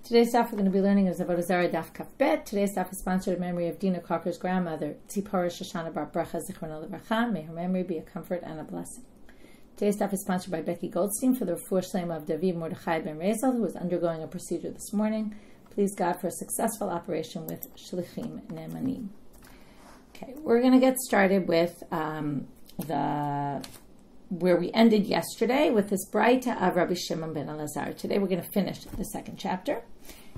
Today's daf we're going to be learning is Avodah Zarah daf kaf bet. Today's daf is sponsored in memory of Dina Kalker's grandmother, Tzipora Shoshana Bar Bracha Zichrono Livracha. May her memory be a comfort and a blessing. Today's daf is sponsored by Becky Goldstein for the refuah shleima of David Mordechai ben Rezel, who was undergoing a procedure this morning. Please God for a successful operation with Shlichim Ne'emanim. Okay, we're going to get started with where we ended yesterday with this braita of Rabbi Shimon ben Elazar. Today we're going to finish the second chapter.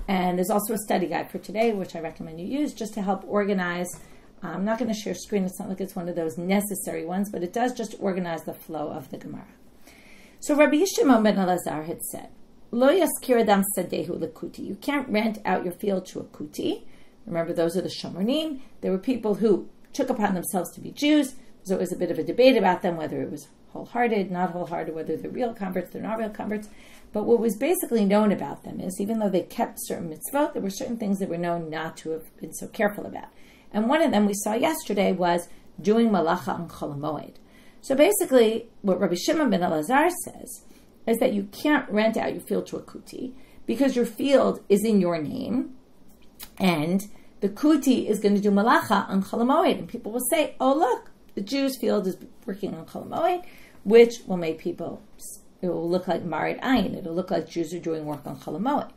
And there's also a study guide for today, which I recommend you use just to help organize. I'm not going to share screen. It's not like it's one of those necessary ones, but it does just organize the flow of the Gemara. So Rabbi Shimon ben Elazar had said, Lo yaskir adam sadehu lekuti. You can't rent out your field to a kuti. Remember, those are the shomernim. There were people who took upon themselves to be Jews. There's always a bit of a debate about them, whether it was wholehearted, not wholehearted, whether they're real converts, they're not real converts. But what was basically known about them is, even though they kept certain mitzvot, there were certain things they were known not to have been so careful about. And one of them we saw yesterday was doing malacha on Chol HaMoed. So basically, what Rabbi Shimon ben Elazar says is that you can't rent out your field to a kuti because your field is in your name, and the kuti is going to do malacha on Chol HaMoed. And people will say, oh look, the Jews' field is working on Chol HaMoed, which will make people, it will look like Marit Ayin. It will look like Jews are doing work on Chol HaMoed.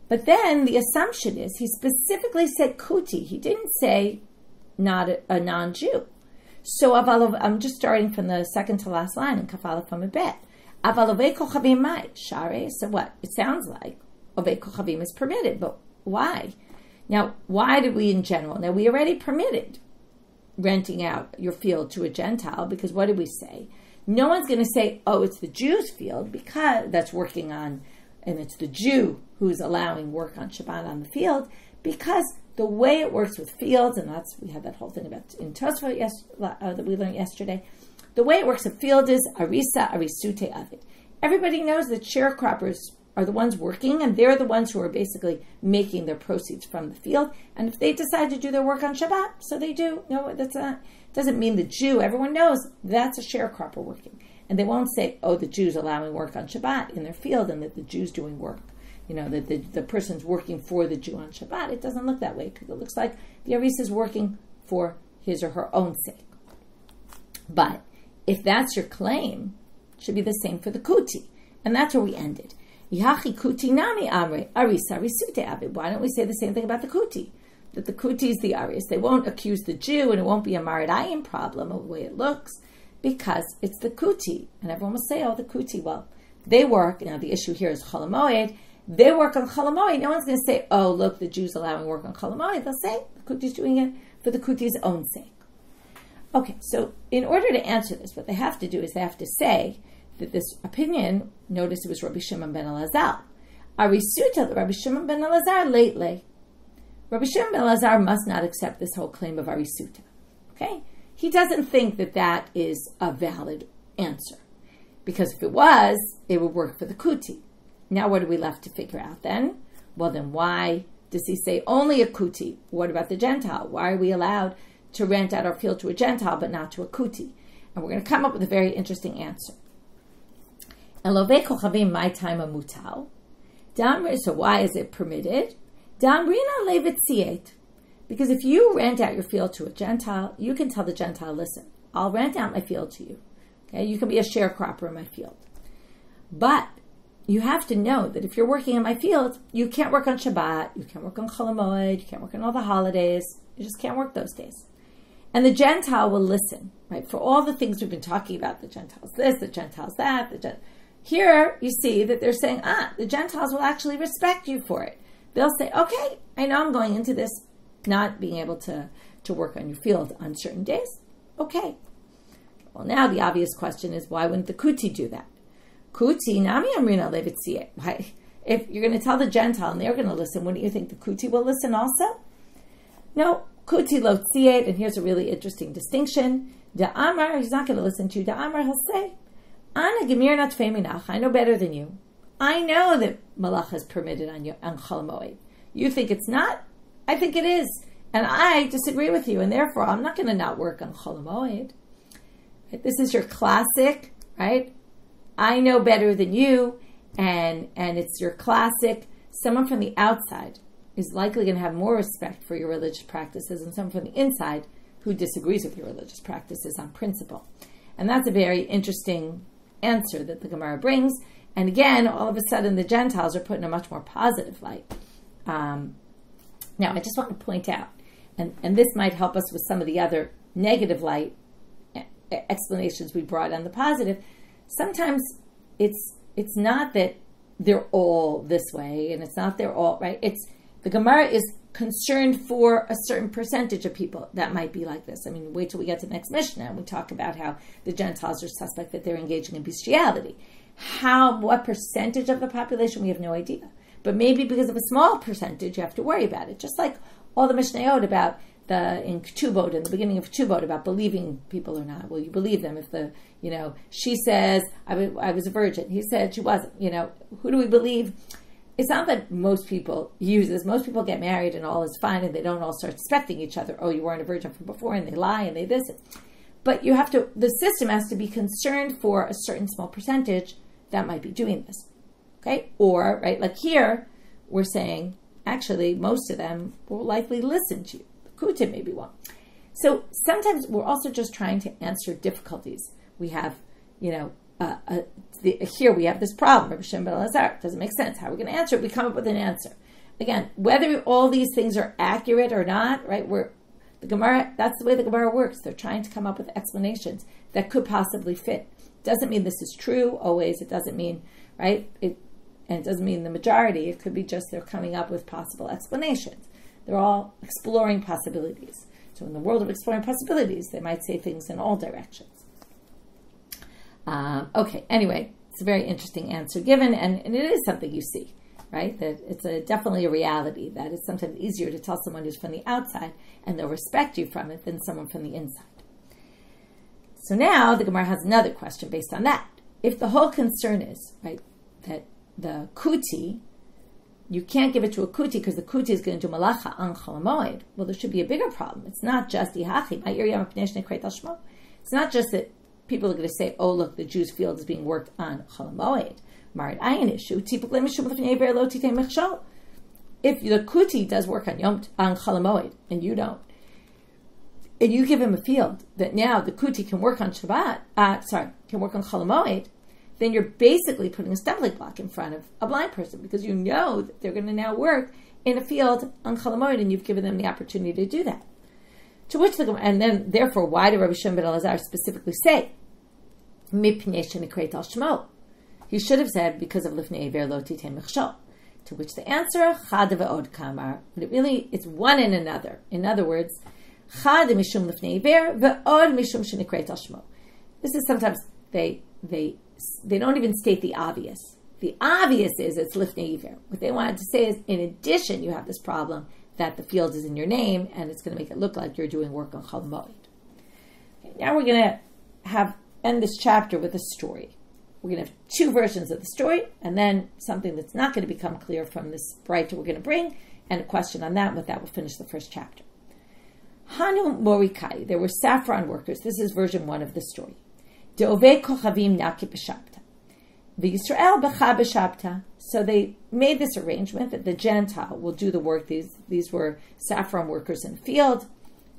But then the assumption is he specifically said kuti. He didn't say not a non-Jew. So I'm just starting from the second to last line in Kafala from a bet. So what? It sounds like Ovei Kochavim is permitted, but why? Now, why did we in general? Now, we already permitted renting out your field to a Gentile, because what did we say? No one's going to say, oh, it's the Jew's field because that's working on, and it's the Jew who's allowing work on Shabbat on the field, because the way it works with fields, and we had that whole thing about in Tosfot that we learned yesterday, the way it works with field is arisa arisute avid. Everybody knows that sharecroppers are the ones working, and they're the ones who are basically making their proceeds from the field. And if they decide to do their work on Shabbat, so they do. No, doesn't mean the Jew. Everyone knows that's a sharecropper working. And they won't say, oh, the Jew's allowing work on Shabbat in their field and that the Jew's doing work. You know, that the person's working for the Jew on Shabbat. It doesn't look that way because it looks like the Arisa is working for his or her own sake. But if that's your claim, it should be the same for the kuti. And that's where we ended. Why don't we say the same thing about the kuti? That the kuti is the aris. They won't accuse the Jew, and it won't be a maradayim problem of the way it looks, because it's the kuti. And everyone will say, oh, the kuti, well, they work. Now, the issue here is Chol HaMoed. They work on Chol HaMoed. No one's going to say, oh, look, the Jew's allowing work on Chol HaMoed. They'll say, the kuti's doing it for the kuti's own sake. Okay, so in order to answer this, what they have to do is they have to say that this opinion, notice it was Rabbi Shimon ben Elazar. Arisuta, Rabbi Shimon ben Elazar, lately. Rabbi Shimon ben Elazar must not accept this whole claim of Arisuta. Okay? He doesn't think that that is a valid answer. Because if it was, it would work for the kuti. Now what are we left to figure out then? Well then why does he say only a kuti? What about the Gentile? Why are we allowed to rent out our field to a Gentile but not to a kuti? And we're going to come up with a very interesting answer. So why is it permitted? Because if you rent out your field to a Gentile, you can tell the Gentile, listen, I'll rent out my field to you. Okay, you can be a sharecropper in my field. But you have to know that if you're working in my field, you can't work on Shabbat, you can't work on Chol HaMoed, you can't work on all the holidays, you just can't work those days. And the Gentile will listen, right, for all the things we've been talking about, the Gentiles this, the Gentiles that, Here, you see that they're saying, the Gentiles will actually respect you for it. They'll say, okay, I know I'm going into this not being able to work on your field on certain days. Okay. Well, now the obvious question is, why wouldn't the kuti do that? Kuti, nami amrina levitziyet. Why? If you're going to tell the Gentile and they're going to listen, wouldn't you think the kuti will listen also? No, kuti lo tziyet, and here's a really interesting distinction. Da amar, he's not going to listen to you. Da amar, he'll say, Ana gemir not feminach. I know better than you. I know that malacha is permitted on Chol HaMoed. You think it's not? I think it is. And I disagree with you, and therefore I'm not going to not work on Chol HaMoed. Right? This is your classic, right? I know better than you, and it's your classic someone from the outside is likely going to have more respect for your religious practices than someone from the inside who disagrees with your religious practices on principle. And that's a very interesting answer that the Gemara brings. And again, all of a sudden, the Gentiles are put in a much more positive light. Now, I just want to point out, and this might help us with some of the other negative light explanations we brought on the positive. Sometimes it's not that they're all this way, and it's not they're all right. It's the Gemara is concerned for a certain percentage of people that might be like this. I mean, wait till we get to the next Mishna and we talk about how the Gentiles are suspect that they're engaging in bestiality. What percentage of the population, we have no idea. But maybe because of a small percentage, you have to worry about it. Just like all the Mishnayot about in Ketubot, in the beginning of Ketubot, about believing people or not. Will you believe them if she says, I was a virgin. He said she wasn't. Who do we believe? It's not that most people use this. Most people get married and all is fine and they don't all start suspecting each other. Oh, you weren't a virgin from before, and they lie and they this. But the system has to be concerned for a certain small percentage that might be doing this. Okay? Or, right, like here, we're saying, actually, most of them will likely listen to you. The Kutim maybe won't. So sometimes we're also just trying to answer difficulties. We have, here we have this problem. Rabbi Shimon ben Elazar, doesn't make sense. How are we going to answer it? We come up with an answer. Again, whether all these things are accurate or not, right? The Gemara, that's the way the Gemara works. They're trying to come up with explanations that could possibly fit. Doesn't mean this is true always. It doesn't mean, right? And it doesn't mean the majority. It could be just they're coming up with possible explanations. They're all exploring possibilities. So in the world of exploring possibilities, they might say things in all directions. Okay, anyway, it's a very interesting answer given, and it is something you see, right? That it's definitely a reality, that it's sometimes easier to tell someone who's from the outside, and they'll respect you from it, than someone from the inside. So now the Gemara has another question based on that. If the whole concern is, right, that the kuti, you can't give it to a kuti because the kuti is going to do malacha on Chol HaMoed, well, there should be a bigger problem. It's not just it's not just that people are going to say, oh, look, the Jews' field is being worked on Chol HaMoed. If the kuti does work on Chol HaMoed and you don't, and you give him a field that now the kuti can work on can work on Chol HaMoed, then you're basically putting a stumbling block in front of a blind person because you know that they're going to now work in a field on Chol HaMoed and you've given them the opportunity to do that. To which and then therefore, why did Rabbi Shimon ben Elazar specifically say Mipnei shenikret al shmo? He should have said because of lifnei iver lo titei mechshol. To which the answer chad ve'od kamar. But it's one and another. In other words, chad mishum lifnei iver ve'od mishum shenikret al shmo. This is sometimes they don't even state the obvious. The obvious is it's lifnei iver. What they wanted to say is, in addition, you have this problem that the field is in your name, and it's going to make it look like you're doing work on Chol HaMoed. Okay, now we're going to end this chapter with a story. We're going to have two versions of the story, and then something that's not going to become clear from this braita we're going to bring, and a question on that. With that, we'll finish the first chapter. Hanu Morikai, there were saffron workers. This is version 1 of the story. De'ovei kochavim naki b'shabta. V'Yisrael b'cha b'shabta. So they made this arrangement that the Gentile will do the work. These were saffron workers in the field.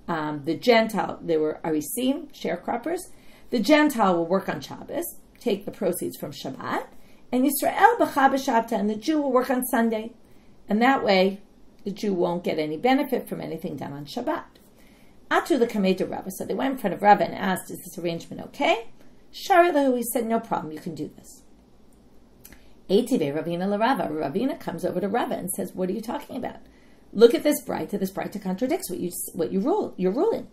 The Gentile, they were arisim, sharecroppers. The Gentile will work on Shabbos, take the proceeds from Shabbat, and Yisrael b'cha b'shabta, and the Jew will work on Sunday. And that way, the Jew won't get any benefit from anything done on Shabbat. Atu l'kamei de Rava. So they went in front of Rava and asked, is this arrangement okay? Sharilahu, he said, no problem, you can do this. Eitive Ravina l'Rava. Ravina comes over to Rava and says, what are you talking about? Look at this braita. This braita contradicts what you're ruling.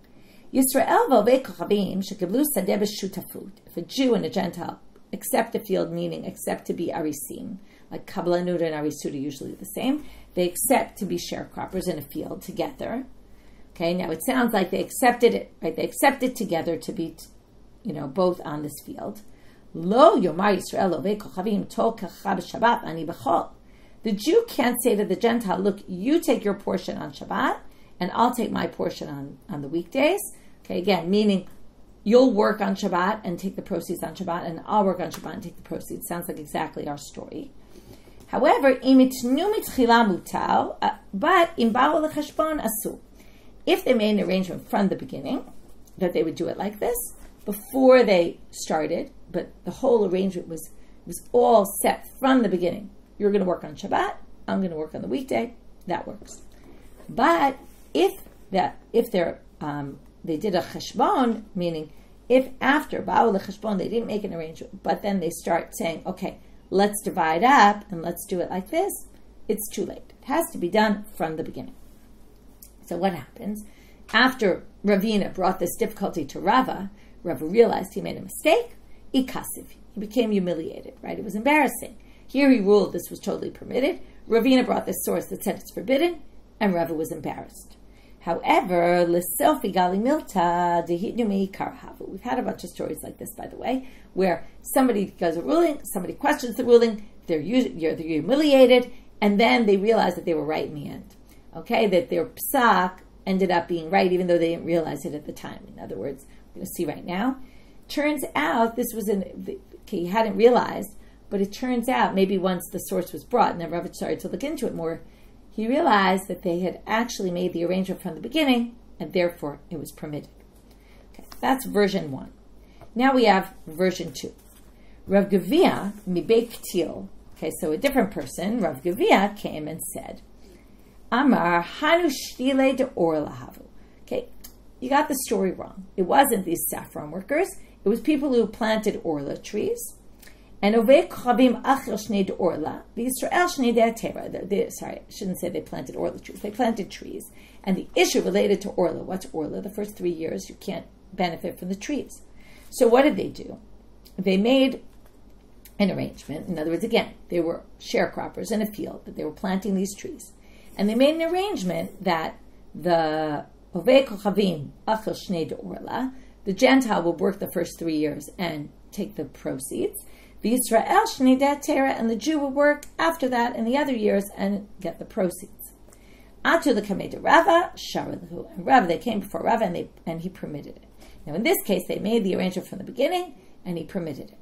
Yisrael v'ovei kochavim shekiblu sadeh b'shutafut. If a Jew and a Gentile accept a field, meaning accept to be arisim, like kablanut and arisut are usually the same, they accept to be sharecroppers in a field together. Okay, now it sounds like they accepted it, right? They accepted together to be, both on this field. Lo yomar Yisrael ovei kochavim tol kacha b'Shabbat ani b'chol. The Jew can't say to the Gentile, look, you take your portion on Shabbat, and I'll take my portion on the weekdays. Okay, again, meaning you'll work on Shabbat and take the proceeds on Shabbat, and I'll work on Shabbat and take the proceeds. Sounds like exactly our story. However, but if they made an arrangement from the beginning that they would do it like this before they started, but the whole arrangement was all set from the beginning. You're going to work on Shabbat, I'm going to work on the weekday. That works. But if they did a cheshbon, meaning if after ba'u lecheshbon they didn't make an arrangement, but then they start saying, okay, let's divide up and let's do it like this, it's too late. It has to be done from the beginning. So what happens? After Ravina brought this difficulty to Rava realized he made a mistake. Ikasiv. He became humiliated, right? It was embarrassing. Here he ruled this was totally permitted. Ravina brought this source that said it's forbidden, and Rava was embarrassed. However, l'selfi gali milta dehitnumi karahavu. We've had a bunch of stories like this, by the way, where somebody does a ruling, somebody questions the ruling, they're humiliated, and then they realize that they were right in the end. Okay, that their psak ended up being right, even though they didn't realize it at the time. In other words, we're going to see right now. Turns out this was he hadn't realized, but it turns out maybe once the source was brought, and then Rav started to look into it more, he realized that they had actually made the arrangement from the beginning, and therefore it was permitted. Okay, that's version 1. Now we have version 2. Rav Gavia mibei Ktil. Okay, so a different person, Rav Gavia, came and said, Amar hanu shtile de or lahavu. Okay, you got the story wrong. It wasn't these saffron workers. It was people who planted orla trees. And ovei chavim achel shnei de orla, the Israel shnei de ateva. Sorry, I shouldn't say they planted orla trees. They planted trees. And the issue related to orla, what's orla? The first 3 years you can't benefit from the trees. So what did they do? They made an arrangement. In other words, again, they were sharecroppers in a field, but they were planting these trees. And they made an arrangement that the ovei chavim achel shnei de orla, the Gentile would work the first 3 years and take the proceeds. The Israel shnei de ateva, and the Jew would work after that in the other years and get the proceeds. Atu the kamei de Rava sharalahu, and Rava, they came before Rava and he permitted it. Now in this case, they made the arrangement from the beginning and he permitted it.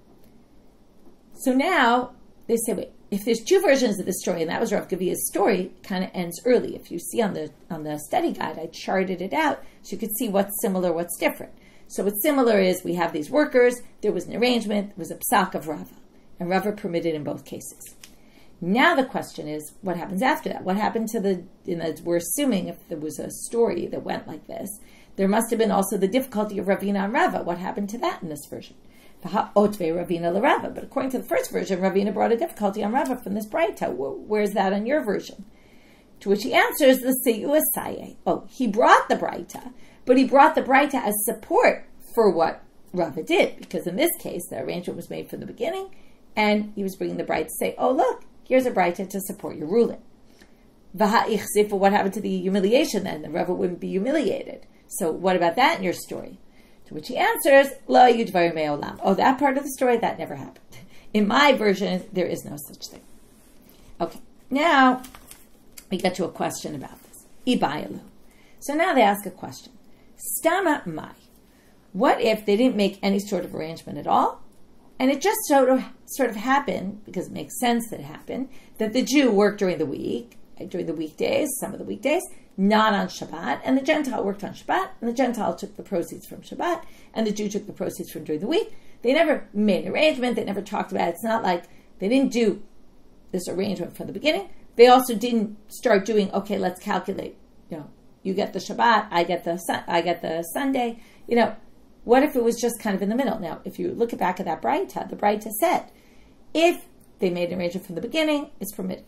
So now they say, wait, if there's 2 versions of the story, and that was Rav Gavia's story, it kind of ends early. If you see on the study guide, I charted it out so you could see what's similar, what's different. So what's similar is we have these workers, there was an arrangement, there was a psak of Rava, and Rava permitted in both cases. Now the question is, what happens after that? What happened to we're assuming if there was a story that went like this, there must have been also the difficulty of Ravina and Rava. What happened to that in this version? Ravina Rava. But according to the first version, Ravina brought a difficulty on Rava from this braita. Where's that on your version? To which he answers, the Seyu Asaye. Oh, he brought the braita, but he brought the braita as support for what Rava did, because in this case, the arrangement was made from the beginning, and he was bringing the braita to say, oh, look, here's a braita to support your ruling. What happened to the humiliation then? The Rava wouldn't be humiliated. So what about that in your story? To which he answers, Lo yudvarim me'olam. Oh, that part of the story, that never happened. In my version, there is no such thing. Okay, now we get to a question about this. Ibayalu. So now they ask a question. Stama mai. What if they didn't make any sort of arrangement at all? And it just sort of happened, because it makes sense that it happened, that the Jew worked during the week, during the weekdays, some of the weekdays, not on Shabbat, and the Gentile worked on Shabbat, and the Gentile took the proceeds from Shabbat, and the Jew took the proceeds from during the week. They never made an arrangement, they never talked about it. It's not like they didn't do this arrangement from the beginning. They also didn't start doing, okay, let's calculate, you get the Shabbat, I get the Sunday, what if it was just kind of in the middle? Now, if you look back at that braita, the braita said, if they made an arrangement from the beginning, it's permitted.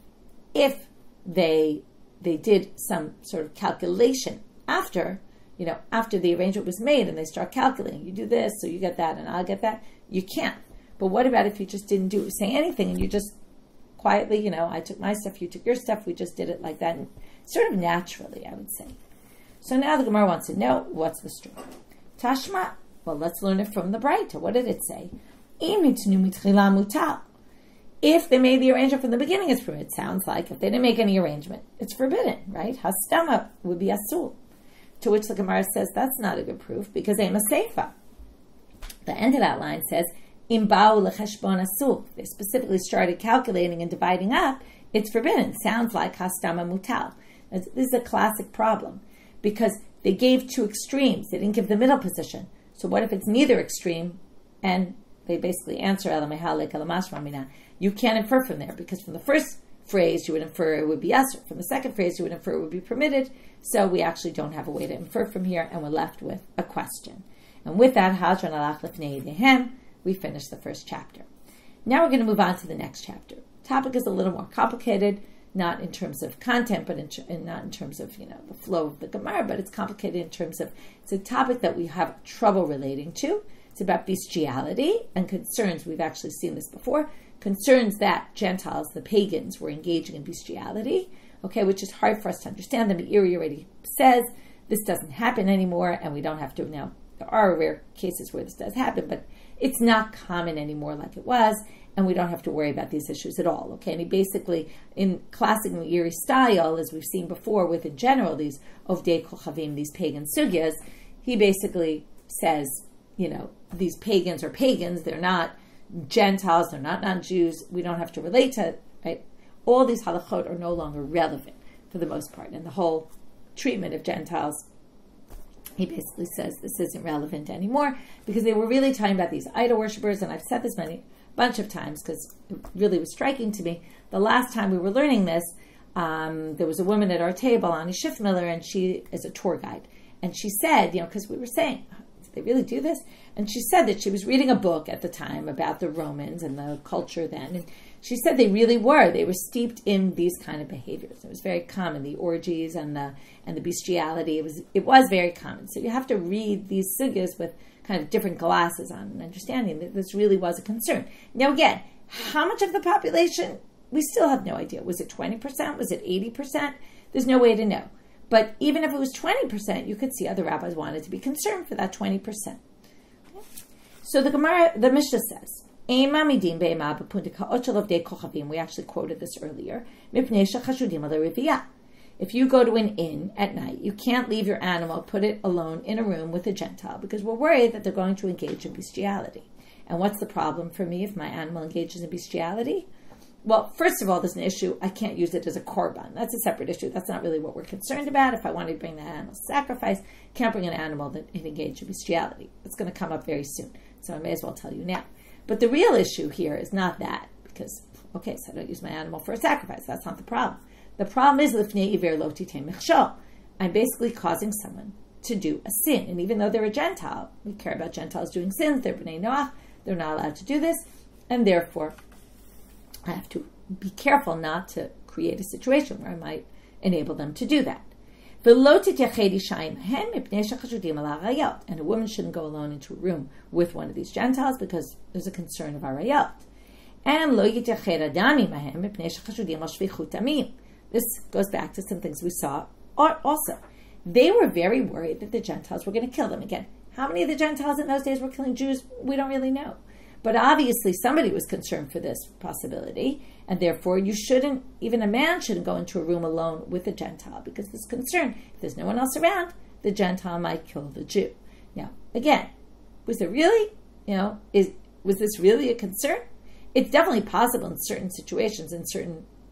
If they did some sort of calculation after the arrangement was made and they start calculating, you do this, so you get that, and I'll get that, you can't. But what about if you just didn't say anything and you just quietly, I took my stuff, you took your stuff, we just did it like that, and sort of naturally, I would say. So now the Gemara wants to know, what's the story? Tashma. Well, let's learn it from the braita. What did it say? If they made the arrangement from the beginning, it's permitted. It sounds like if they didn't make any arrangement, it's forbidden, right? Hastama would be asul. To which the Gemara says that's not a good proof because ema seifa. The end of that line says, They specifically started calculating and dividing up. It's forbidden. Sounds like hastama mutal. This is a classic problem because they gave two extremes. They didn't give the middle position. So what if it's neither extreme? And they basically answer, you can't infer from there because from the first phrase you would infer it would be yes. From the second phrase you would infer it would be permitted. So we actually don't have a way to infer from here, and we're left with a question. And with that, we finish the first chapter. Now we're going to move on to the next chapter. The topic is a little more complicated, not in terms of content, but not in terms of the flow of the Gemara, but it's complicated in terms of it's a topic that we have trouble relating to. It's about bestiality and concerns. We've actually seen this before. Concerns that Gentiles, the pagans, were engaging in bestiality, which is hard for us to understand. The Meiri already says this doesn't happen anymore, and we don't have to now. There are rare cases where this does happen, but it's not common anymore like it was, and we don't have to worry about these issues at all. And he basically, in classic Meiri style, as we've seen before with, in general, these Ovdei Kochavim, these pagan sugyas, he basically says, these pagans are pagans, they're not Gentiles, they're not non-Jews, we don't have to relate to, right? All these halachot are no longer relevant for the most part, and the whole treatment of Gentiles, he basically says this isn't relevant anymore because they were really talking about these idol worshippers, and I've said this bunch of times because it really was striking to me. The last time we were learning this, there was a woman at our table, Annie Schiffmiller, and she is a tour guide, and she said, because we were saying, did they really do this? And she said that she was reading a book at the time about the Romans and the culture then, and she said they were steeped in these kind of behaviors. It was very common, the orgies and the bestiality. It was very common. So you have to read these sugyas with kind of different glasses on and understanding that this really was a concern. Now again, how much of the population? We still have no idea. Was it 20%? Was it 80%? There's no way to know. But even if it was 20%, you could see other rabbis wanted to be concerned for that 20%. Okay? So the Mishna says, we actually quoted this earlier. If you go to an inn at night, you can't leave your animal, put it alone in a room with a Gentile because we're worried that they're going to engage in bestiality. And what's the problem for me if my animal engages in bestiality? Well, first of all, there's an issue. I can't use it as a korban. That's a separate issue. That's not really what we're concerned about. If I want to bring that animal to sacrifice, can't bring an animal that engaged in bestiality. It's going to come up very soon. So I may as well tell you now. But the real issue here is not that, because, so I don't use my animal for a sacrifice. That's not the problem. The problem is, I'm basically causing someone to do a sin. And even though they're a Gentile, we care about Gentiles doing sins, they're b'nei Noach, they're not allowed to do this, and therefore I have to be careful not to create a situation where I might enable them to do that. And a woman shouldn't go alone into a room with one of these Gentiles because there's a concern of arayot. And this goes back to some things we saw also. They were very worried that the Gentiles were going to kill them. Again, how many of the Gentiles in those days were killing Jews? We don't really know. But obviously somebody was concerned for this possibility, and therefore even a man shouldn't go into a room alone with a Gentile because there's concern. If there's no one else around, the Gentile might kill the Jew. Now, again, was there really, was this really a concern? It's definitely possible in certain situations,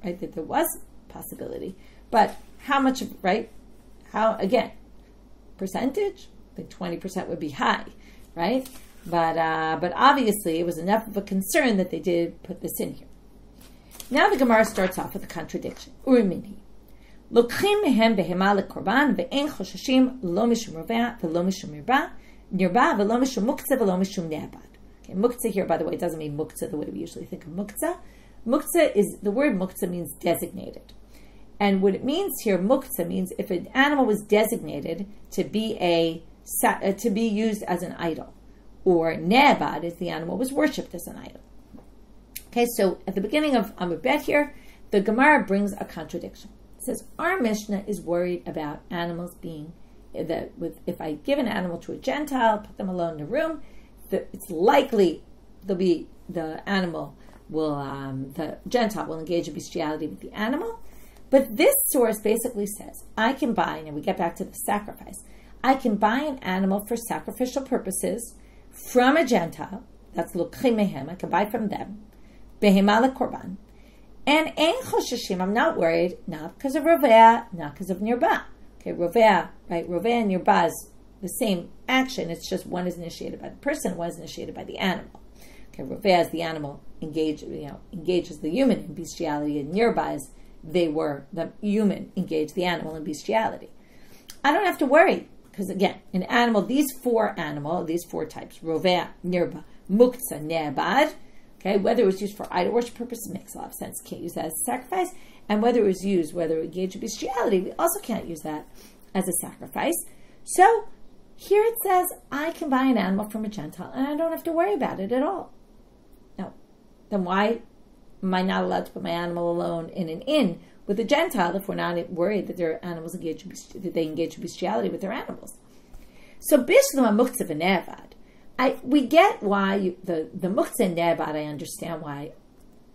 right, that there was possibility. But how much of, right, percentage? I think 20% would be high, right? But obviously it was enough of a concern that they did put this in here. Now the Gemara starts off with a contradiction. Urimini. Lokchim mehem behema lekorban ve'en choshashim lo mishum rova ve'lo mishum nirba ve'lo mishum muktzah ve'lo mishum ne'abad. Okay, muktzah here, by the way, doesn't mean muktzah the way we usually think of muktzah. The word muktzah means designated. And what it means here, muktzah, means if an animal was designated to be used as an idol. Or ne'abad, if the animal was worshipped as an idol. Okay, so at the beginning of Amud Bet here, the Gemara brings a contradiction. It says, our Mishnah is worried about animals being, if I give an animal to a Gentile, put them alone in a room, it's likely the Gentile will engage in bestiality with the animal. But this source basically says, I can buy, and we get back to the sacrifice, I can buy an animal for sacrificial purposes from a Gentile, that's lokchim mehem, I can buy from them, behema lekorban, and ein chosheshim, I'm not worried, not because of rovea, not because of nirba. Okay, rovea, right? Rovea and nirba is the same action, it's just one is initiated by the person, one is initiated by the animal. Okay, rovea is the animal engages the human in bestiality, and nirba is the human engaged the animal in bestiality. I don't have to worry, because again, an animal, these four types, rovea, nirba, muktzah, ne'abad, okay, whether it was used for idol worship purposes, makes a lot of sense, can't use that as a sacrifice, and whether it engaged in bestiality, we also can't use that as a sacrifice. So, here it says, I can buy an animal from a Gentile, and I don't have to worry about it at all. Now, then why am I not allowed to put my animal alone in an inn with a Gentile if we're not worried that their animals engage in bestiality with their animals? So, Bishlam Muktzah v'ne'avad, we get why the Muktzah and ne'avad, I understand why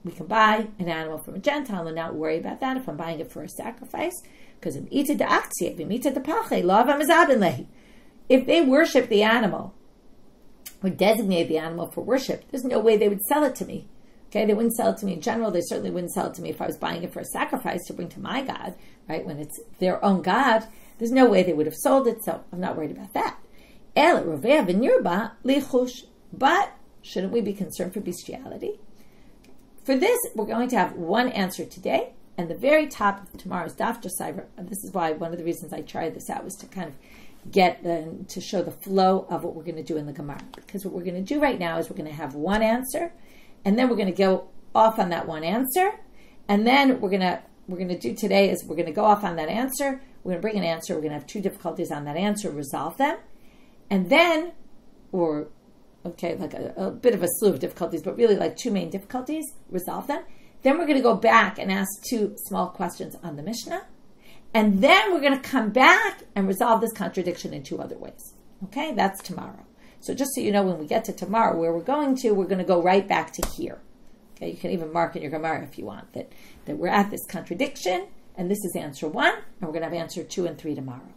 we can buy an animal from a Gentile and not worry about that if I'm buying it for a sacrifice, because if they worship the animal or designate the animal for worship, there's no way they would sell it to me. Okay, they wouldn't sell it to me in general. They certainly wouldn't sell it to me if I was buying it for a sacrifice to bring to my God, right? When it's their own God, there's no way they would have sold it, so I'm not worried about that. But shouldn't we be concerned for bestiality? For this, we're going to have one answer today, and the very top of tomorrow's daf Josiah. This is why one of the reasons I tried this out was to kind of to show the flow of what we're going to do in the Gemara. Because what we're going to do right now is we're going to have one answer, and then we're going to go off on that one answer, and then we're going to do today is we're going to go off on that answer. We're going to bring an answer. We're going to have two difficulties on that answer, resolve them, and then, like a bit of a slew of difficulties, but really like two main difficulties, resolve them. Then we're going to go back and ask two small questions on the Mishna. And then we're going to come back and resolve this contradiction in two other ways. Okay, that's tomorrow. So just so you know, when we get to tomorrow, where we're going to go right back to here. Okay, you can even mark in your Gemara if you want that we're at this contradiction, and this is answer 1, and we're going to have answer 2 and 3 tomorrow.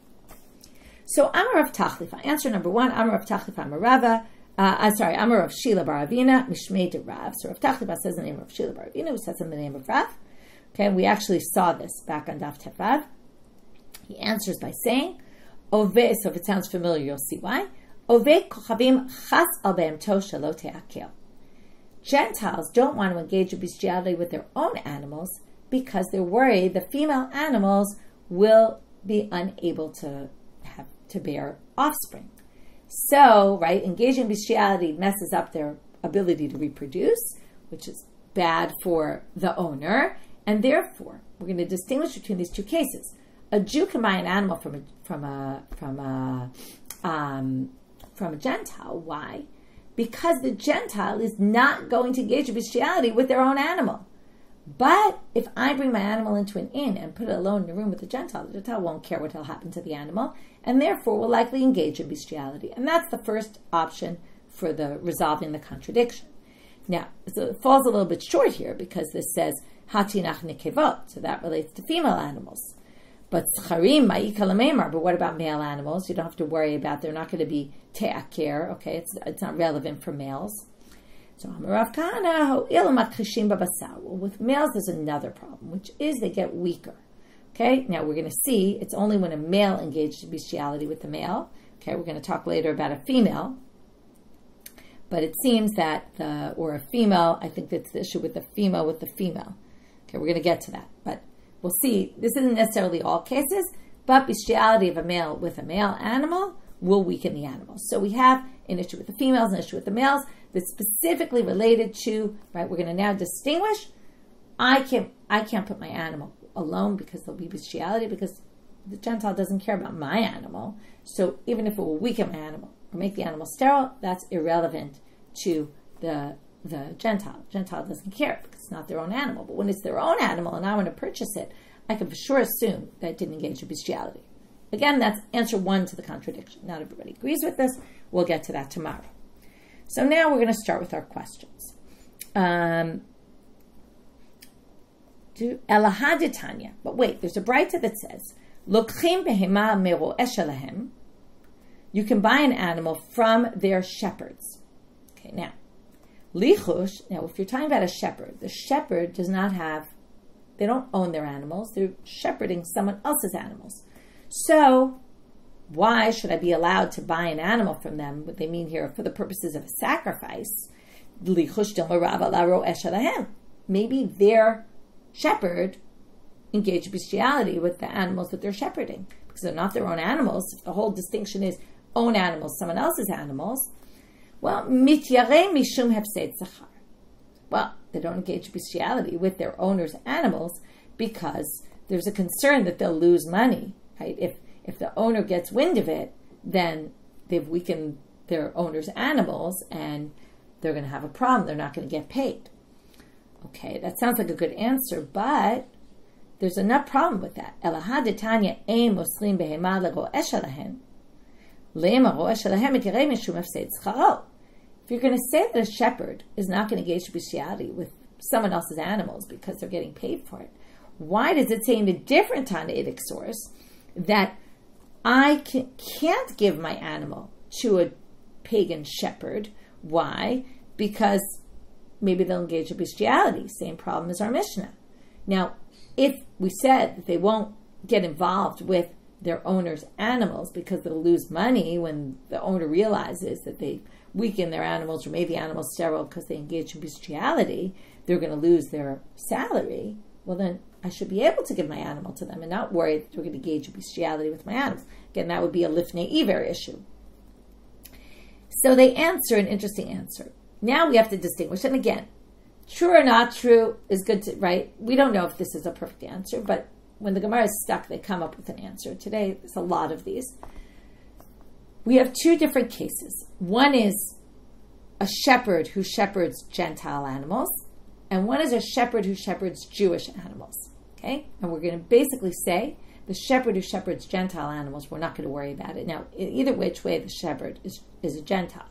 So Amar Rav Tachlifa, answer number 1, Amar Rav Tachlifa Amarava, Amar Rav Shila bar Avina, Mishmei de Rav. So Rav Tachlifa says the name of Rav Shila bar Avina, who says in the name of Rav. Okay, and we actually saw this back on Daf Tevav. He answers by saying, Ove, so if it sounds familiar, you'll see why. Ove kochavim chas al be'emto shelo te'akel. Gentiles don't want to engage in bestiality with their own animals because they're worried the female animals will be unable to bear offspring. So, right, engaging in bestiality messes up their ability to reproduce, which is bad for the owner, and therefore we're going to distinguish between these two cases. A Jew can buy an animal from a Gentile. Why? Because the Gentile is not going to engage in bestiality with their own animal. But if I bring my animal into an inn and put it alone in a room with the Gentile won't care what will happen to the animal, and therefore will likely engage in bestiality. And that's the first option for the resolving the contradiction. Now, it falls a little bit short here because this says hatinach nekevot, so that relates to female animals. But what about male animals? You don't have to worry about, they're not going to be te'aker, okay? It's not relevant for males. So Rav Kahana, well, with males there's another problem, which is they get weaker. Okay, now we're going to see it's only when a male engaged in bestiality with the male. Okay, we're going to talk later about a female. But it seems that or a female, I think that's the issue with the female with the female. Okay, we're going to get to that. But we'll see, this isn't necessarily all cases, but bestiality of a male with a male animal will weaken the animal. So we have an issue with the females, an issue with the males that's specifically related to, right, we're going to now distinguish, I can't put my animal alone because there'll be bestiality, because the Gentile doesn't care about my animal. So even if it will weaken my animal or make the animal sterile, that's irrelevant to the Gentile. Gentile doesn't care because it's not their own animal. But when it's their own animal and I want to purchase it, I can for sure assume that it didn't engage in bestiality. Again, that's answer 1 to the contradiction. Not everybody agrees with this. We'll get to that tomorrow. So now we're going to start with our questions. Elahaditanya. But wait, there's a braita that says, Lokchim behema mero'eh shelahem. You can buy an animal from their shepherds. Okay, now, Lichush, now if you're talking about a shepherd, the shepherd does not have, they don't own their animals, they're shepherding someone else's animals. So, why should I be allowed to buy an animal from them, what they mean here, for the purposes of a sacrifice? Maybe their shepherd engaged in bestiality with the animals that they're shepherding, because they're not their own animals. If the whole distinction is own animals, someone else's animals, well, mityare mishum hefsed zachar. Well, they don't engage in bestiality with their owner's animals because there's a concern that they'll lose money, right? If the owner gets wind of it, then they've weakened their owner's animals and they're going to have a problem. They're not going to get paid. Okay, that sounds like a good answer, but there's enough problem with that. If you're going to say that a shepherd is not going to engage in bestiality with someone else's animals because they're getting paid for it, why does it say in a different Tanaitic source that I can't give my animal to a pagan shepherd? Why? Because maybe they'll engage in bestiality. Same problem as our Mishna. Now, if we said that they won't get involved with their owner's animals because they'll lose money when the owner realizes that they weaken their animals or made the animals sterile because they engage in bestiality, they're going to lose their salary, well then I should be able to give my animal to them and not worry that they're going to engage in bestiality with my animals. Again, that would be a lifnei iver issue. So they answer an interesting answer. Now we have to distinguish, and again, true or not true is good to, right? We don't know if this is a perfect answer, but when the Gemara is stuck, they come up with an answer. Today, there's a lot of these. We have two different cases. One is a shepherd who shepherds Gentile animals, and one is a shepherd who shepherds Jewish animals. Okay? And we're going to basically say the shepherd who shepherds Gentile animals, we're not going to worry about it. Now, either which way, the shepherd is a Gentile.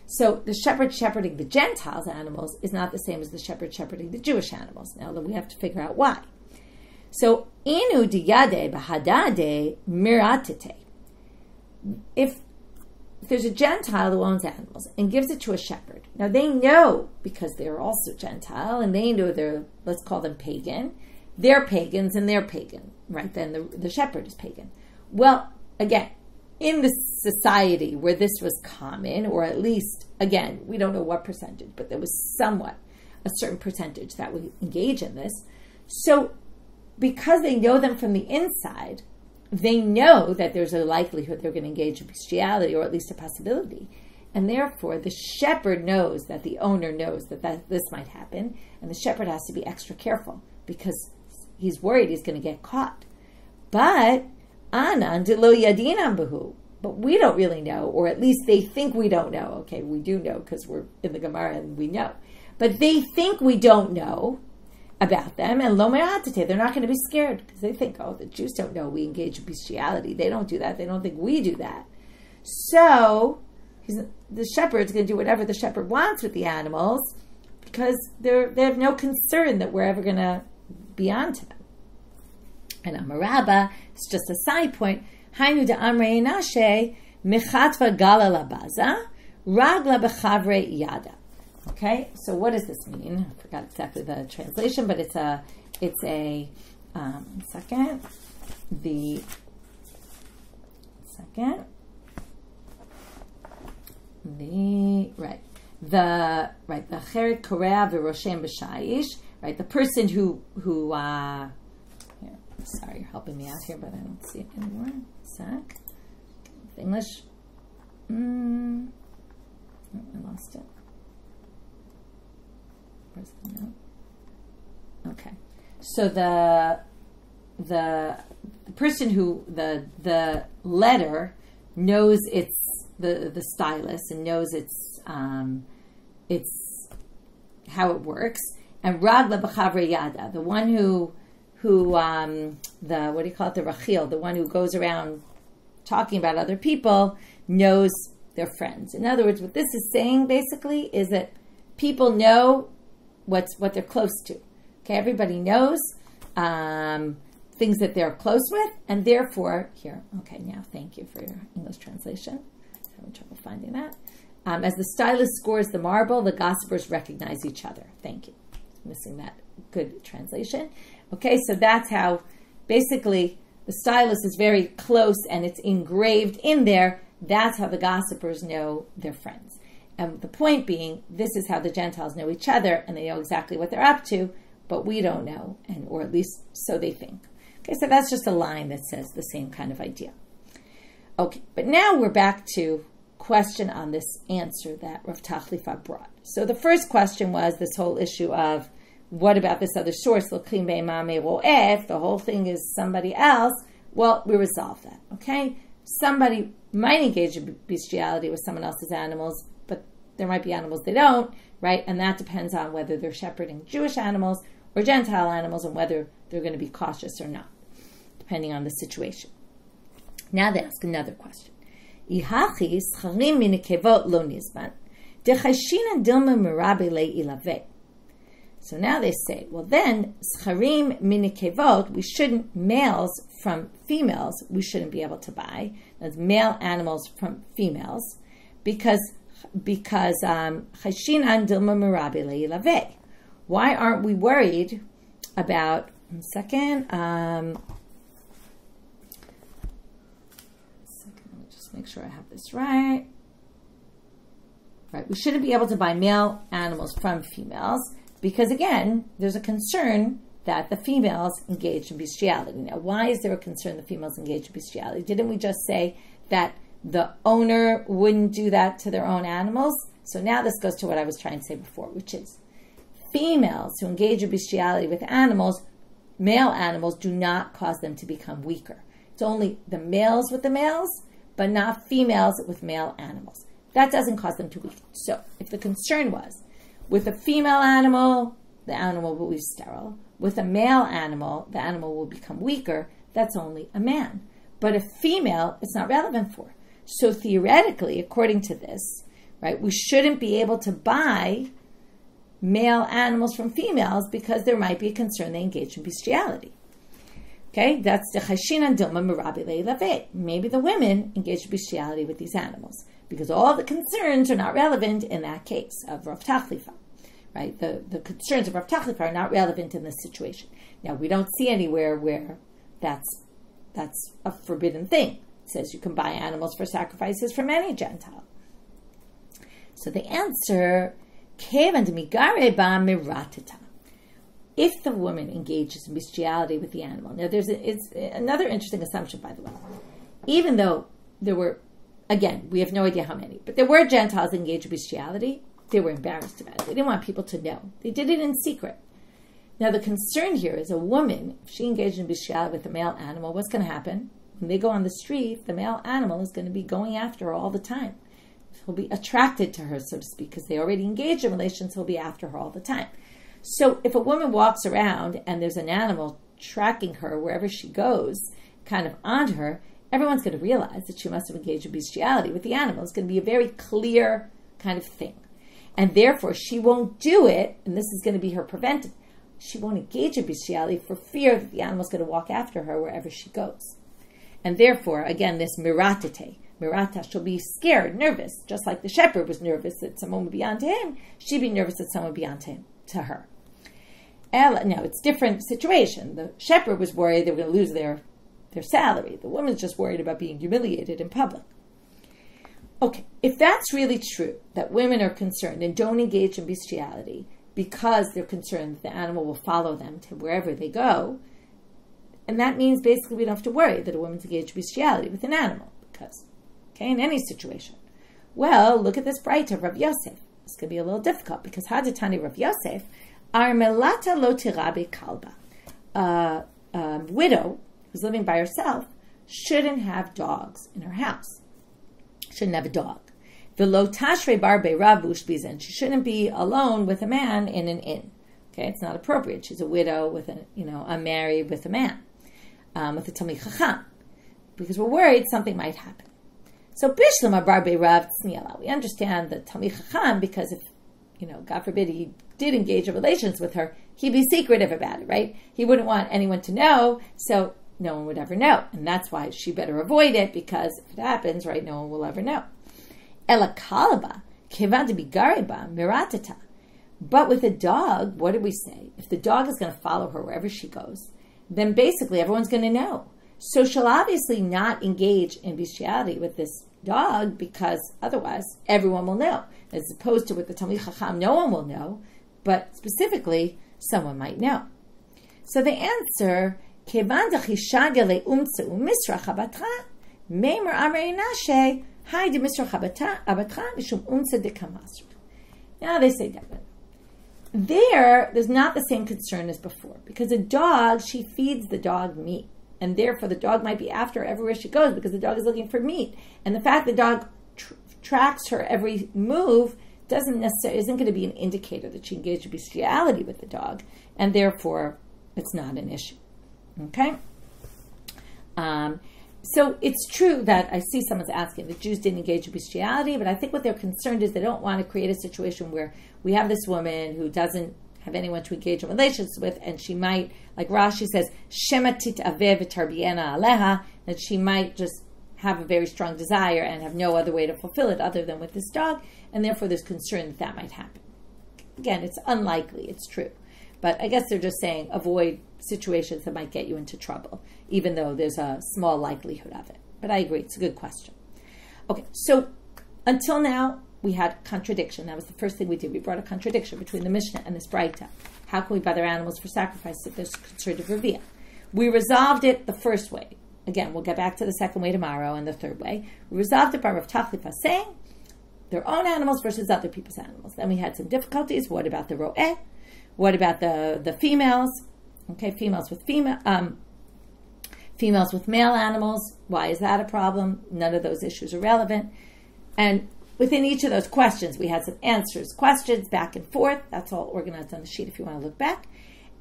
So the shepherd shepherding the Gentiles' animals is not the same as the shepherd shepherding the Jewish animals. Now, then we have to figure out why. So, inu diyade bahadade miratite. If there's a Gentile who owns animals and gives it to a shepherd, now they know, because they're also Gentile, and they know they're, let's call them pagan, they're pagans and they're pagan, right? Then the shepherd is pagan. Well, again, in the society where this was common, or at least, again, we don't know what percentage, but there was somewhat a certain percentage that would engage in this. So, because they know them from the inside, they know that there's a likelihood they're going to engage in bestiality, or at least a possibility. And therefore, the shepherd knows that the owner knows that this might happen, and the shepherd has to be extra careful because he's worried he's going to get caught. But Anan de lo yadinam behu. But we don't really know, or at least they think we don't know. Okay, we do know because we're in the Gemara and we know. But they think we don't know about them, and lo me'atate, they're not going to be scared because they think, oh, the Jews don't know we engage in bestiality. They don't do that. They don't think we do that. So the shepherd's going to do whatever the shepherd wants with the animals because they have no concern that we're ever going to be on to them. And Amarabba, it's just a side point. Hainu de amrei nashe mechatva gala labaza ragla bechavre yada. Okay, so what does this mean? I forgot exactly the translation, but it's a second. The cheret korea v'roshem b'shayish, right? The person who here, sorry, you're helping me out here, but I don't see it anymore. Sec. English. I lost it. Where's the note? Okay. So the person who the letter knows it's the stylus and knows it's how it works, and ragla b'chavre yada, the one who the what do you call it, the rachil, the one who goes around talking about other people, knows their friends. In other words, what this is saying basically is that people know what they're close to. Okay, everybody knows things that they're close with, and therefore, here, okay, now thank you for your English translation. I'm having trouble finding that. As the stylist scores the marble, the gossipers recognize each other. Thank you. Missing that good translation. Okay, so that's how basically the stylist is very close and it's engraved in there. That's how the gossipers know their friends. And the point being, this is how the Gentiles know each other, and they know exactly what they're up to, but we don't know, or at least so they think. Okay, so that's just a line that says the same kind of idea. Okay, but now we're back to question on this answer that Rav Tachlifa brought. So the first question was this whole issue of, what about this other source? If the whole thing is somebody else, well, we resolve that, okay? Somebody might engage in bestiality with someone else's animals, but there might be animals they don't, right? And that depends on whether they're shepherding Jewish animals or Gentile animals and whether they're going to be cautious or not, depending on the situation. Now they ask another question. So now they say, well then, scharim minikevot, we shouldn't, males from females, we shouldn't be able to buy. That's male animals from females, because chashinan dilma merabi leilaveh. Why aren't we worried about, one second, let me just make sure I have this right. Right, we shouldn't be able to buy male animals from females, because again, there's a concern that the females engage in bestiality. Now, why is there a concern the females engage in bestiality? Didn't we just say that the owner wouldn't do that to their own animals? So now this goes to what I was trying to say before, which is females who engage in bestiality with animals, male animals, do not cause them to become weaker. It's only the males with the males, but not females with male animals. That doesn't cause them to weaken. So if the concern was, with a female animal, the animal will be sterile. With a male animal, the animal will become weaker. That's only a man. But a female, it's not relevant for. So theoretically, according to this, right, we shouldn't be able to buy male animals from females because there might be a concern they engage in bestiality. Okay, that's the chashinan dilma merabi leilaveh. Maybe the women engage in bestiality with these animals, because all the concerns are not relevant in that case of Rav Tachlifa, right? The concerns of Rav Tachlifa are not relevant in this situation. Now, we don't see anywhere where that's a forbidden thing. It says you can buy animals for sacrifices from any Gentile. So the answer, kevan demigare ba miratita. If the woman engages in bestiality with the animal. Now, it's another interesting assumption, by the way. Even though there were, again, we have no idea how many, but there were Gentiles engaged in bestiality, they were embarrassed about it. They didn't want people to know. They did it in secret. Now, the concern here is a woman, if she engaged in bestiality with a male animal, what's going to happen? When they go on the street, the male animal is going to be going after her all the time. He'll be attracted to her, so to speak, because they already engaged in relations, he'll be after her all the time. So if a woman walks around and there's an animal tracking her wherever she goes, kind of on her, everyone's going to realize that she must have engaged in bestiality with the animal. It's going to be a very clear kind of thing. And therefore, she won't do it, and this is going to be her preventive. She won't engage in bestiality for fear that the animal's going to walk after her wherever she goes. And therefore, again, this mirata, she'll be scared, nervous, just like the shepherd was nervous that someone would be onto him. She'd be nervous that someone would be onto him, to her. Now, it's a different situation. The shepherd was worried they were going to lose their salary. The woman's just worried about being humiliated in public. Okay, if that's really true, that women are concerned and don't engage in bestiality because they're concerned that the animal will follow them to wherever they go, and that means basically we don't have to worry that a woman's engaged in bestiality with an animal, because, okay, in any situation. Well, look at this braita of Rav Yosef. It's going to be a little difficult, because Hadatani Rav Yosef, Armelata lo tirabe kalba. A widow who's living by herself shouldn't have dogs in her house. Shouldn't have a dog. V'lo tashre bar beirav ushbizen. She shouldn't be alone with a man in an inn. Okay, it's not appropriate. She's a widow with a married with a man, with a Talmid Chacham, because we're worried something might happen. So bishlama bar beirav tzniala. We understand the Talmid Chacham, because if, God forbid, he did engage in relations with her, he'd be secretive about it, right? He wouldn't want anyone to know, so no one would ever know. And that's why she better avoid it, because if it happens, right, no one will ever know. Ela kalba But with a dog, what do we say? If the dog is going to follow her wherever she goes, then basically everyone's going to know. So she'll obviously not engage in bestiality with this dog because otherwise everyone will know. As opposed to with the Talmid Chacham, no one will know, but specifically someone might know. So the answer, Kevan dechishadya le'umtza u'misra chabatra, meimer amrei nashe, hai de misra chabatra mishum umtza de kamasra. Now they say that. There's not the same concern as before, because a dog, she feeds the dog meat, and therefore the dog might be after her everywhere she goes because the dog is looking for meat. And the fact the dog tracks her every move isn't going to be an indicator that she engaged in bestiality with the dog, and therefore it's not an issue. Okay? So it's true that I see someone's asking the Jews didn't engage in bestiality, but I think what they're concerned is they don't want to create a situation where we have this woman who doesn't have anyone to engage in relationships with, and she might, like Rashi says, Shema tit'aveh v'tarbiena aleha, that she might just have a very strong desire and have no other way to fulfill it other than with this dog, and therefore there's concern that might happen. Again, it's unlikely, it's true. But I guess they're just saying avoid situations that might get you into trouble, even though there's a small likelihood of it. But I agree, it's a good question. Okay, so until now, we had contradiction. That was the first thing we did. We brought a contradiction between the Mishna and this braita. How can we bother animals for sacrifice if there's concern of reveal? We resolved it the first way. Again, we'll get back to the second way tomorrow and the third way. We resolved it by Rav Tachlifa saying their own animals versus other people's animals. Then we had some difficulties. What about the ro'eh? What about the females? Okay, females with male animals. Why is that a problem? None of those issues are relevant. And within each of those questions, we had some answers, questions back and forth. That's all organized on the sheet if you want to look back.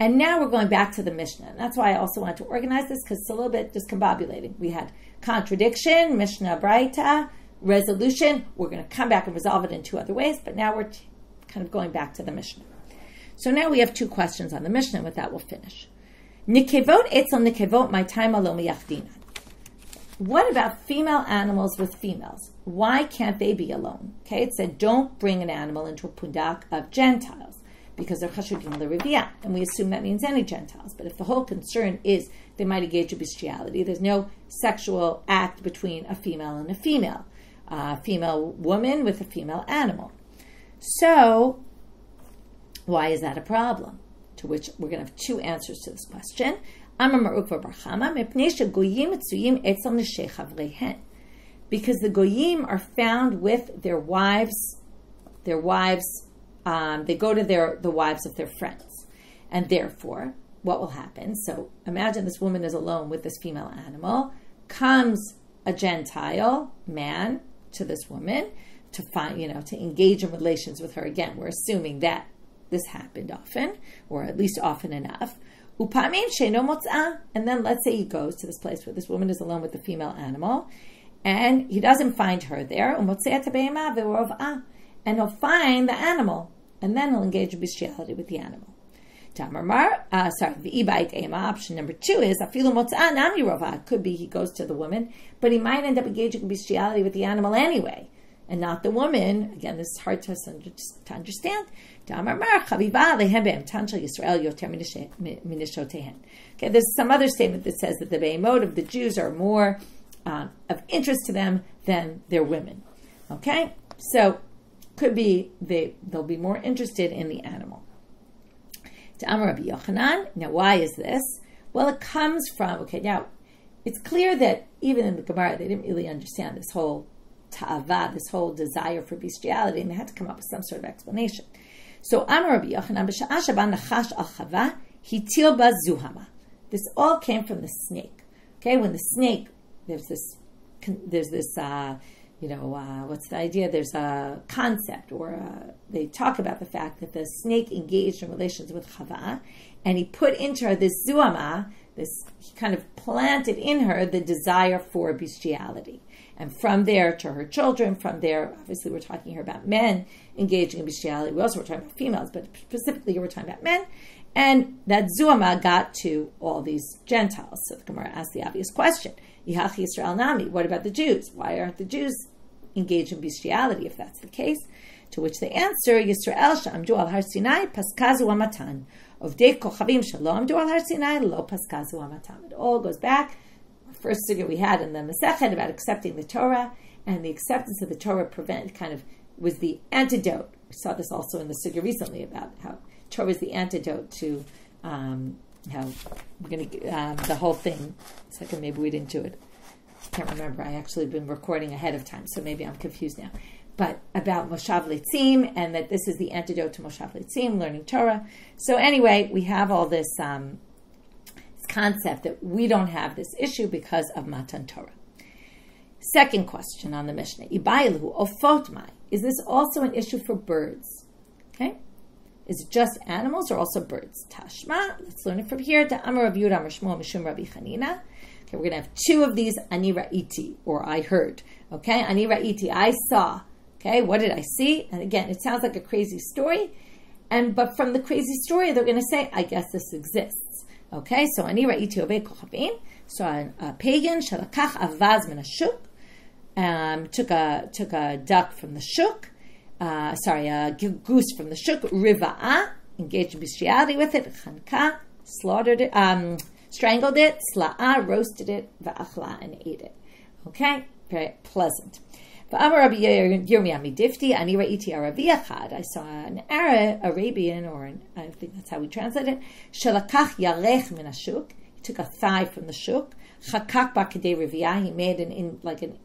And now we're going back to the Mishnah. And that's why I also wanted to organize this, because it's a little bit discombobulating. We had contradiction, Mishnah, braita, resolution. We're going to come back and resolve it in two other ways, but now we're kind of going back to the Mishnah. So now we have two questions on the Mishnah, and with that we'll finish. Nikevot etzel nikevot my time alom yachdina. What about female animals with females? Why can't they be alone? Okay, it said don't bring an animal into a pundak of Gentiles because they're chashudim l'riviyah, and we assume that means any Gentiles. But if the whole concern is they might engage in bestiality, there's no sexual act between a female and a female woman with a female animal. So why is that a problem? To which we're going to have two answers to this question. Because the goyim are found with their wives. They go to the wives of their friends, and therefore, what will happen? So imagine this woman is alone with this female animal. Comes a Gentile man to this woman to to engage in relations with her. Again, we're assuming that this happened often, or at least often enough. And then let's say he goes to this place where this woman is alone with the female animal, and he doesn't find her there. And he'll find the animal, and then he'll engage in bestiality with the animal. Option number two is could be he goes to the woman, but he might end up engaging in bestiality with the animal anyway, and not the woman. Again, this is hard to understand. Okay, there's some other statement that says that the be'emot of the Jews are more of interest to them than their women. Okay, so could be they'll be more interested in the animal. Now, why is this? Well, it comes from, now, it's clear that even in the Gemara, they didn't really understand this whole ta'ava, this whole desire for bestiality, and they had to come up with some sort of explanation. So, this all came from the snake. Okay, when the snake, there's this what's the idea? There's a concept, or they talk about the fact that the snake engaged in relations with Chava, and he put into her this zuama, he kind of planted in her the desire for bestiality. And from there to her children, from there, obviously we're talking here about men engaging in bestiality. We also were talking about females, but specifically here we're talking about men. And that zuama got to all these Gentiles. So the Gemara asked the obvious question. Yihachi Yisrael Nami, what about the Jews? Why aren't the Jews engaged in bestiality if that's the case? To which they answer, Yisrael she'amdu al har Sinai paskazu amatan. Ovdei kochavim shelo amdu al har Sinai lo paskazu amatan. It all goes back. The first sugya we had in the Masechet about accepting the Torah, and the acceptance of the Torah was the antidote. We saw this also in the sugya recently about how Torah is the antidote to how we're going to the whole thing. Second, maybe we didn't do it. I can't remember. I actually been recording ahead of time, so maybe I'm confused now. But about Moshav Leitzim, and that this is the antidote to Moshav Leitzim, learning Torah. So anyway, we have all this concept that we don't have this issue because of Matan Torah. Second question on the Mishnah: Ibaylu ofot mai. Is this also an issue for birds? Okay, is it just animals or also birds? Tashma. Let's learn it from here. Ta'amar Rav Yehuda Amar Shmuel Mishum Rabbi Chanina. Okay, we're going to have two of these ani ra'iti, or I heard. Okay, ani ra'iti, I saw. Okay, what did I see? And again, it sounds like a crazy story, but from the crazy story, they're going to say, I guess this exists. Okay, so ani ra'iti ovei kochavim. So a pagan shalakach avaz min hashuk, took a duck from the shuk. A goose from the shuk. Riva'ah, engaged in bestiality with it. Chanka, slaughtered it. Strangled it, sla'ah, roasted it, va'achla, and ate it. Okay? Very pleasant. I saw an Arabian, or I think that's how we translate it. He took a thigh from the shuk. He made an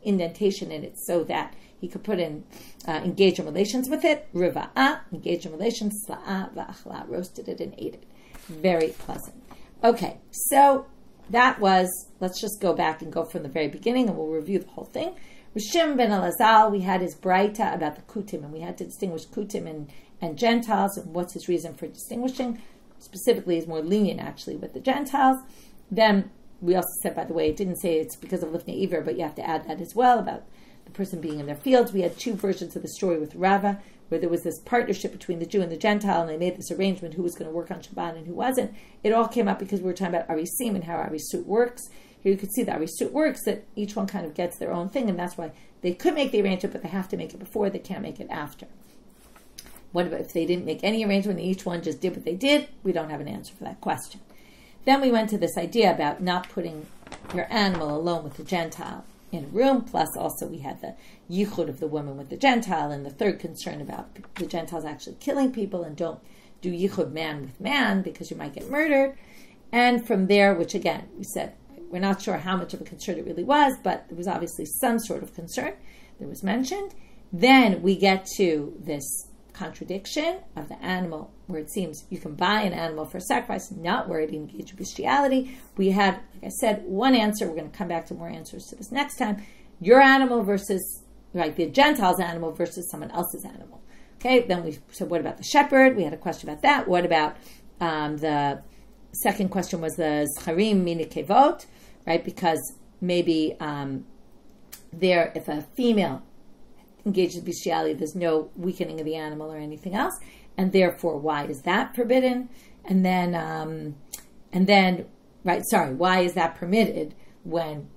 indentation in it so that he could put in, engage in relations with it. Riva'ah, engage in relations, sla'ah, va'achla, roasted it and ate it. Very pleasant. Okay, so that was, let's just go back and go from the very beginning and we'll review the whole thing. Rishim ben Elazal, we had his braita about the kutim, and we had to distinguish kutim and Gentiles, and what's his reason for distinguishing. Specifically, he's more lenient actually with the Gentiles. Then we also said, by the way, it didn't say it's because of Lifnei Iver, but you have to add that as well about the person being in their fields. We had two versions of the story with Rava, where there was this partnership between the Jew and the Gentile, and they made this arrangement who was going to work on Shabbat and who wasn't. It all came up because we were talking about Arisim and how Arisut works. Here you can see that Arisut works, that each one kind of gets their own thing, and that's why they could make the arrangement, but they have to make it before, they can't make it after. What about if they didn't make any arrangement and each one just did what they did? We don't have an answer for that question. Then we went to this idea about not putting your animal alone with the Gentile in a room, plus also we had the yichud of the woman with the Gentile, and the third concern about the Gentiles actually killing people, and don't do yichud man with man because you might get murdered. And from there, which again, we said, we're not sure how much of a concern it really was, but there was obviously some sort of concern that was mentioned. Then we get to this contradiction of the animal, where it seems you can buy an animal for sacrifice, not where it engaged in bestiality. We had, like I said, one answer. We're going to come back to more answers to this next time. Your animal versus, right, the Gentile's animal versus someone else's animal. Okay, then we said, what about the shepherd? We had a question about that. What about the second question was the zcharim minikevot, right? Because maybe if a female engaged in bestiality, there's no weakening of the animal or anything else, and therefore, why is that forbidden? And then, why is that permitted when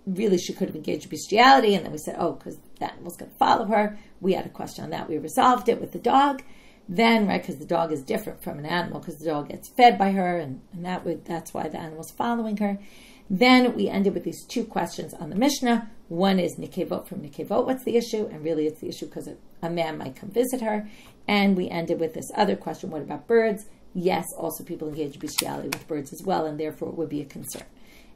really she could have engaged in bestiality? And then we said, because the animal's going to follow her. We had a question on that. We resolved it with the dog. Then, right, because the dog is different from an animal, because the dog gets fed by her, and that's why the animal's following her. Then we ended with these two questions on the Mishnah. One is Nikevot from Nikevot, what's the issue? And really it's the issue because a man might come visit her. And we ended with this other question, what about birds? Yes, also people engage in bestiality with birds as well, and therefore it would be a concern.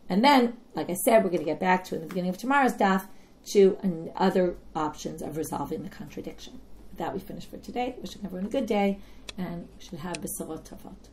And then, like I said, we're going to get back to in the beginning of tomorrow's daf to other options of resolving the contradiction. With that, we finish for today. Wishing everyone a good day, and we should have B'sorot Tovot.